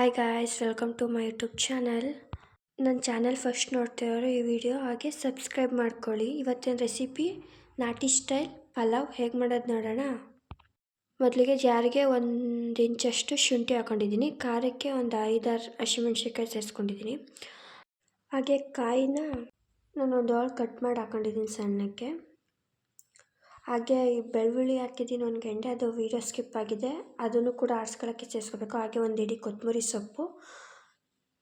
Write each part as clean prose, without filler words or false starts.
Hi guys, welcome to my YouTube channel. ನನ್ನ channel first ನೋಡ್ತಿರೋರು ಈ ವಿಡಿಯೋ ಹಾಗೆ ಸಬ್ಸ್ಕ್ರೈಬ್ ಮಾಡ್ಕೊಳ್ಳಿ. ಇವತ್ತಿನ ರೆಸಿಪಿ ನಾಟಿ ಸ್ಟೈಲ್ ಪಲಾವ್ ಹೇಗೆ ಮಾಡೋದು ನೋಡೋಣ. ಮೊದಲಿಗೆ ಜಾರಿಗೆ 1 ಇಂಚಷ್ಟು ಶುಂಠಿ ಹಾಕೊಂಡಿದ್ದೀನಿ. ಖಾರಕ್ಕೆ ಒಂದು 5-6 ಹಸಿಮೆಣ್ಸಿನ್ಕಾಯಿ ಸೇರಿಸ್ಕೊಂಡಿದ್ದೀನಿ. ಹಾಗೆ ಕಾಯಿನ ನಾನು ಒಂದು ಹೋಳು ಕಟ್ ಮಾಡಿ ಹಾಕೊಂಡಿದ್ದೀನಿ ಸಣ್ಣಕ್ಕೆ. ಹಾಗೆ ಈ ಬೆಳ್ಳುಳ್ಳಿ ಹಾಕಿದ್ದೀನಿ 1 ಗಂಟೆ, ಅದು ವೀಡಿಯೋ ಸ್ಕಿಪ್ ಆಗಿದೆ, ಅದನ್ನು ಕೂಡ ಆರಿಸ್ಕೊಳ್ಳೋಕ್ಕೆ ಸೇರಿಸ್ಕೋಬೇಕು. ಹಾಗೆ ಒಂದು ಇಡೀ ಕೊತ್ತಂಬರಿ ಸೊಪ್ಪು,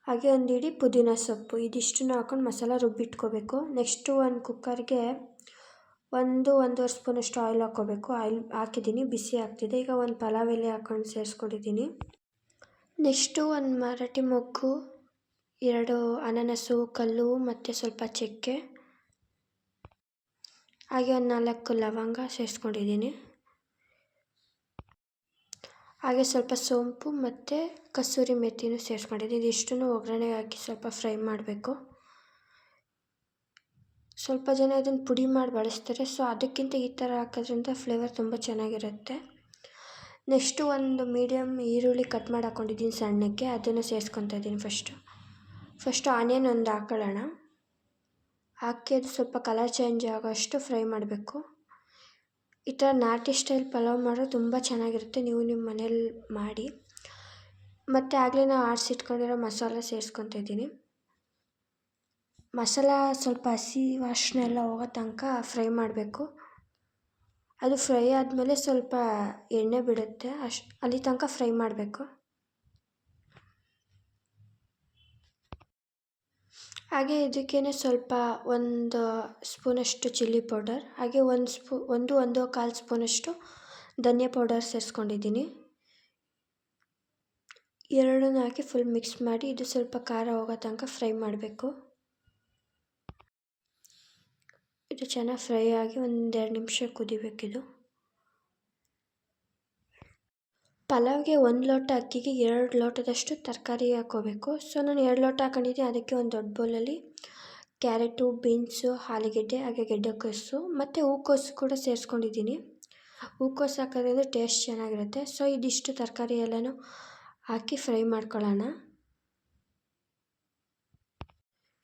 ಹಾಗೆ ಒಂದು ಇಡೀ ಪುದೀನ ಸೊಪ್ಪು, ಇದಿಷ್ಟನ್ನು ಹಾಕೊಂಡು ಮಸಾಲ ರುಬ್ಬಿಟ್ಕೋಬೇಕು. ನೆಕ್ಸ್ಟು ಒಂದು ಕುಕ್ಕರ್ಗೆ 1-1.5 ಸ್ಪೂನಷ್ಟು ಆಯಿಲ್ ಹಾಕ್ಕೋಬೇಕು. ಆಯಿಲ್ ಹಾಕಿದ್ದೀನಿ, ಬಿಸಿ ಆಗ್ತಿದೆ. ಈಗ ಒಂದು ಪಲಾವ್ ಎಲೆ ಹಾಕೊಂಡು ಸೇರಿಸ್ಕೊಂಡಿದ್ದೀನಿ. ನೆಕ್ಸ್ಟು ಒಂದು ಮರಾಠಿ ಮೊಗ್ಗು, 2 ಅನಾನಸು ಕಲ್ಲು ಮತ್ತು ಸ್ವಲ್ಪ ಚಕ್ಕೆ, ಹಾಗೆ ಒಂದು 4 ಲವಂಗ ಸೇರಿಸ್ಕೊಂಡಿದ್ದೀನಿ. ಹಾಗೆ ಸ್ವಲ್ಪ ಸೋಂಪು ಮತ್ತು ಕಸೂರಿ ಮೆಥಿನೂ ಸೇರಿಸ್ಕೊಂಡಿದ್ದೀನಿ. ಇದಿಷ್ಟನ್ನು ಒಗ್ಗರಣೆಗೆ ಹಾಕಿ ಸ್ವಲ್ಪ ಫ್ರೈ ಮಾಡಬೇಕು. ಸ್ವಲ್ಪ ಜನ ಇದನ್ನು ಪುಡಿ ಮಾಡಿ ಬಳಸ್ತಾರೆ, ಸೊ ಅದಕ್ಕಿಂತ ಈ ಥರ ಹಾಕೋದ್ರಿಂದ ಫ್ಲೇವರ್ ತುಂಬ ಚೆನ್ನಾಗಿರುತ್ತೆ. ನೆಕ್ಸ್ಟು ಒಂದು ಮೀಡಿಯಮ್ ಈರುಳ್ಳಿ ಕಟ್ ಮಾಡಿ ಹಾಕ್ಕೊಂಡಿದ್ದೀನಿ ಸಣ್ಣಕ್ಕೆ, ಅದನ್ನು ಸೇರಿಸ್ಕೊತಾ ಇದ್ದೀನಿ. ಫಸ್ಟು ಆನಿಯನ್ ಒಂದು ಹಾಕೊಳ್ಳೋಣ. ಹಾಕಿ ಅದು ಸ್ವಲ್ಪ ಕಲರ್ ಚೇಂಜ್ ಆಗೋಷ್ಟು ಫ್ರೈ ಮಾಡಬೇಕು. ಈ ಥರ ನಾಟಿ ಸ್ಟೈಲ್ ಪಲಾವ್ ಮಾಡೋದು ತುಂಬ ಚೆನ್ನಾಗಿರುತ್ತೆ, ನೀವು ನಿಮ್ಮ ಮನೇಲಿ ಮಾಡಿ. ಮತ್ತು ಆಗಲೇ ನಾವು ಆರಿಸಿಟ್ಕೊಂಡಿರೋ ಮಸಾಲ ಸೇರಿಸ್ಕೊತಾ ಇದ್ದೀನಿ. ಮಸಾಲ ಸ್ವಲ್ಪ ಹಸಿ ವಾಸನೆ ಎಲ್ಲ ಹೋಗೋ ತನಕ ಫ್ರೈ ಮಾಡಬೇಕು. ಅದು ಫ್ರೈ ಆದಮೇಲೆ ಸ್ವಲ್ಪ ಎಣ್ಣೆ ಬಿಡುತ್ತೆ, ಅಲ್ಲಿ ತನಕ ಫ್ರೈ ಮಾಡಬೇಕು. ಹಾಗೆ ಇದಕ್ಕೇ ಸ್ವಲ್ಪ 1 ಸ್ಪೂನಷ್ಟು ಚಿಲ್ಲಿ ಪೌಡರ್, ಹಾಗೆ 1-1.25 ಸ್ಪೂನಷ್ಟು ಧನಿಯಾ ಪೌಡರ್ ಸೇರಿಸ್ಕೊಂಡಿದ್ದೀನಿ. ಎರಡನ್ನೂ ಹಾಕಿ ಫುಲ್ ಮಿಕ್ಸ್ ಮಾಡಿ ಇದು ಸ್ವಲ್ಪ ಖಾರ ಹೋಗೋ ತನಕ ಫ್ರೈ ಮಾಡಬೇಕು. ಇದು ಚೆನ್ನಾಗಿ ಫ್ರೈ ಆಗಿ 1-2 ನಿಮಿಷ ಕುದಿಬೇಕಿದು. ಪಲಾವ್ಗೆ 1 ಲೋಟ ಅಕ್ಕಿಗೆ 2 ಲೋಟದಷ್ಟು ತರಕಾರಿ ಹಾಕ್ಕೋಬೇಕು. ಸೊ ನಾನು 2 ಲೋಟ ಹಾಕೊಂಡಿದ್ದೀನಿ. ಅದಕ್ಕೆ ಒಂದು ದೊಡ್ಡ ಬೌಲಲ್ಲಿ ಕ್ಯಾರೆಟು, ಬೀನ್ಸು, ಆಲೂಗೆಡ್ಡೆ, ಹಾಗೆ ಗೆಡ್ಡೆಕೋಸು ಮತ್ತು ಹೂಕೋಸು ಕೂಡ ಸೇರಿಸ್ಕೊಂಡಿದ್ದೀನಿ. ಹೂಕೋಸು ಹಾಕೋದ್ರಿಂದ ಟೇಸ್ಟ್ ಚೆನ್ನಾಗಿರುತ್ತೆ. ಸೊ ಇದಿಷ್ಟು ತರಕಾರಿ ಎಲ್ಲನೂ ಹಾಕಿ ಫ್ರೈ ಮಾಡ್ಕೊಳ್ಳೋಣ.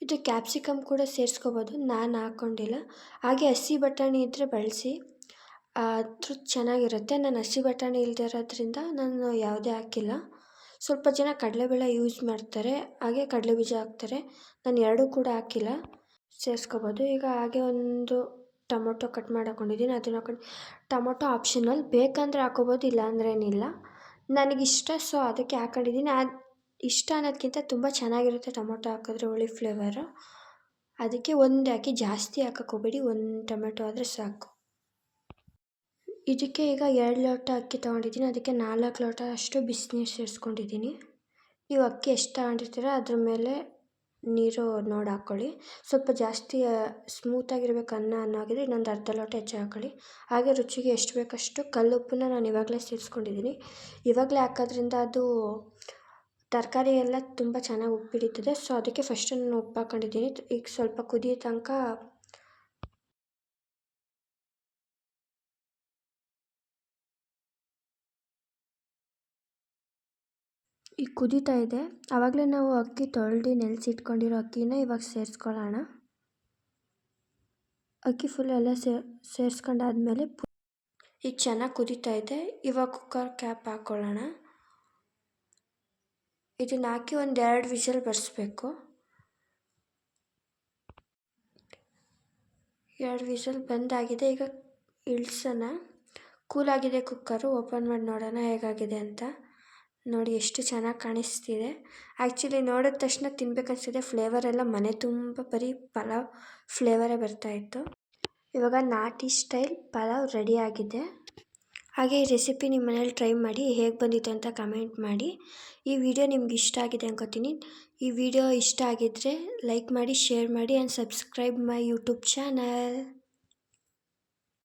ಇದು ಕ್ಯಾಪ್ಸಿಕಮ್ ಕೂಡ ಸೇರಿಸ್ಕೋಬೋದು, ನಾನು ಹಾಕ್ಕೊಂಡಿಲ್ಲ. ಹಾಗೆ ಹಸಿ ಬಟಾಣಿ ಇದ್ದರೆ ಬಳಸಿ, ಅದ್ರ ಚೆನ್ನಾಗಿರುತ್ತೆ. ನಾನು ಹಸಿ ಬಟಾಣಿ ಇಲ್ಲದೆ ಇರೋದ್ರಿಂದ ನಾನು ಯಾವುದೇ ಹಾಕಿಲ್ಲ. ಸ್ವಲ್ಪ ಜನ ಕಡಲೆಬೇಳೆ ಯೂಸ್ ಮಾಡ್ತಾರೆ, ಹಾಗೆ ಕಡಲೆಬೀಜ ಹಾಕ್ತಾರೆ. ನಾನು ಎರಡೂ ಕೂಡ ಹಾಕಿಲ್ಲ, ಸೇರಿಸ್ಕೋಬೋದು. ಈಗ ಹಾಗೆ ಒಂದು ಟೊಮೊಟೊ ಕಟ್ ಮಾಡಿ ಹಾಕ್ಕೊಂಡಿದ್ದೀನಿ, ಅದನ್ನು ಹಾಕೊಂಡು. ಟೊಮೊಟೊ ಆಪ್ಷನಲ್, ಬೇಕಂದರೆ ಹಾಕ್ಕೋಬೋದು, ಇಲ್ಲ ಅಂದ್ರೇನಿಲ್ಲ. ನನಗಿಷ್ಟ, ಸೊ ಅದಕ್ಕೆ ಹಾಕೊಂಡಿದ್ದೀನಿ. ಇಷ್ಟ ಅನ್ನೋದಕ್ಕಿಂತ ತುಂಬ ಚೆನ್ನಾಗಿರುತ್ತೆ ಟೊಮೊಟೊ ಹಾಕಿದ್ರೆ, ಹುಳಿ ಫ್ಲೇವರು. ಅದಕ್ಕೆ ಒಂದು ಹಾಕಿ, ಜಾಸ್ತಿ ಹಾಕಕ್ಕೆ ಹೋಗಬೇಡಿ, 1 ಟೊಮೆಟೊ ಆದರೆ ಸಾಕು. ಇದಕ್ಕೆ ಈಗ 2 ಲೋಟ ಅಕ್ಕಿ ತೊಗೊಂಡಿದ್ದೀನಿ, ಅದಕ್ಕೆ 4 ಲೋಟ ಅಷ್ಟು ಬಿಸಿನೀರು ಸೇರಿಸ್ಕೊಂಡಿದ್ದೀನಿ. ನೀವು ಅಕ್ಕಿ ಎಷ್ಟು ತಗೊಂಡಿರ್ತೀರ ಅದ್ರ ಮೇಲೆ ನೀರು ನೋಡಿ ಹಾಕ್ಕೊಳ್ಳಿ. ಸ್ವಲ್ಪ ಜಾಸ್ತಿ ಸ್ಮೂತಾಗಿರ್ಬೇಕು ಅನ್ನೋಗಿದ್ರೆ ಇನ್ನೊಂದು ಅರ್ಧ ಲೋಟ ಹೆಚ್ಚು ಹಾಕ್ಕೊಳ್ಳಿ. ಹಾಗೆ ರುಚಿಗೆ ಎಷ್ಟು ಬೇಕಷ್ಟು ಕಲ್ಲುಪ್ಪನ್ನ ನಾನು ಇವಾಗಲೇ ಸೇರಿಸ್ಕೊಂಡಿದ್ದೀನಿ. ಇವಾಗಲೇ ಹಾಕೋದ್ರಿಂದ ಅದು ತರಕಾರಿ ಎಲ್ಲ ತುಂಬ ಚೆನ್ನಾಗಿ ಉಪ್ಪು ಹಿಡಿತದೆ. ಸೊ ಅದಕ್ಕೆ ಫಸ್ಟು ನಾನು ಉಪ್ಪು ಹಾಕ್ಕೊಂಡಿದ್ದೀನಿ. ಈಗ ಸ್ವಲ್ಪ ಕುದಿಯೋ ತನಕ ಈಗ ಕುದೀತಾ ಇದೆ. ಆವಾಗಲೇ ನಾವು ಅಕ್ಕಿ ತೊಳೆದು ನೆನೆಸಿಟ್ಕೊಂಡಿರೋ ಅಕ್ಕಿನ ಇವಾಗ ಸೇರಿಸ್ಕೊಳ್ಳೋಣ. ಅಕ್ಕಿ ಫುಲ್ ಎಲ್ಲ ಸೇರಿಸ್ಕೊಂಡಾದ್ಮೇಲೆ ಈಗ ಚೆನ್ನಾಗಿ ಕುದೀತಾ ಇದೆ. ಇವಾಗ ಕುಕ್ಕರ್ ಕ್ಯಾಪ್ ಹಾಕ್ಕೊಳ್ಳೋಣ. ಇದನ್ನು ಹಾಕಿ 1-2 ವಿಷಲ್ ಬರೆಸ್ಬೇಕು. 2 ವಿಷಲ್ ಬಂದಾಗಿದೆ. ಈಗ ಇಳಿಸೋಣ. ಕೂಲಾಗಿದೆ ಕುಕ್ಕರು, ಓಪನ್ ಮಾಡಿ ನೋಡೋಣ ಹೇಗಾಗಿದೆ ಅಂತ. ನೋಡಿ ಎಷ್ಟು ಚೆನ್ನಾಗಿ ಕಾಣಿಸ್ತಿದೆ. ಆ್ಯಕ್ಚುಲಿ ನೋಡಿದ ತಕ್ಷಣ ತಿನ್ಬೇಕನ್ನಿಸ್ತಿದೆ. ಫ್ಲೇವರ್ ಎಲ್ಲ ಮನೆ ತುಂಬ ಬರೀ ಪಲಾವ್ ಫ್ಲೇವರೇ ಬರ್ತಾಯಿತ್ತು. ಇವಾಗ ನಾಟಿ ಸ್ಟೈಲ್ ಪಲಾವ್ ರೆಡಿ ಆಗಿದೆ. ಹಾಗೆ ಈ ರೆಸಿಪಿ ನಿಮ್ಮ ಮನೇಲಿ ಟ್ರೈ ಮಾಡಿ, ಹೇಗೆ ಬಂದಿತ್ತು ಅಂತ ಕಮೆಂಟ್ ಮಾಡಿ. ಈ ವಿಡಿಯೋ ನಿಮ್ಗೆ ಇಷ್ಟ ಆಗಿದೆ ಅನ್ಕೋತೀನಿ. ಈ ವಿಡಿಯೋ ಇಷ್ಟ ಆಗಿದ್ದರೆ ಲೈಕ್ ಮಾಡಿ, ಶೇರ್ ಮಾಡಿ and subscribe my YouTube channel.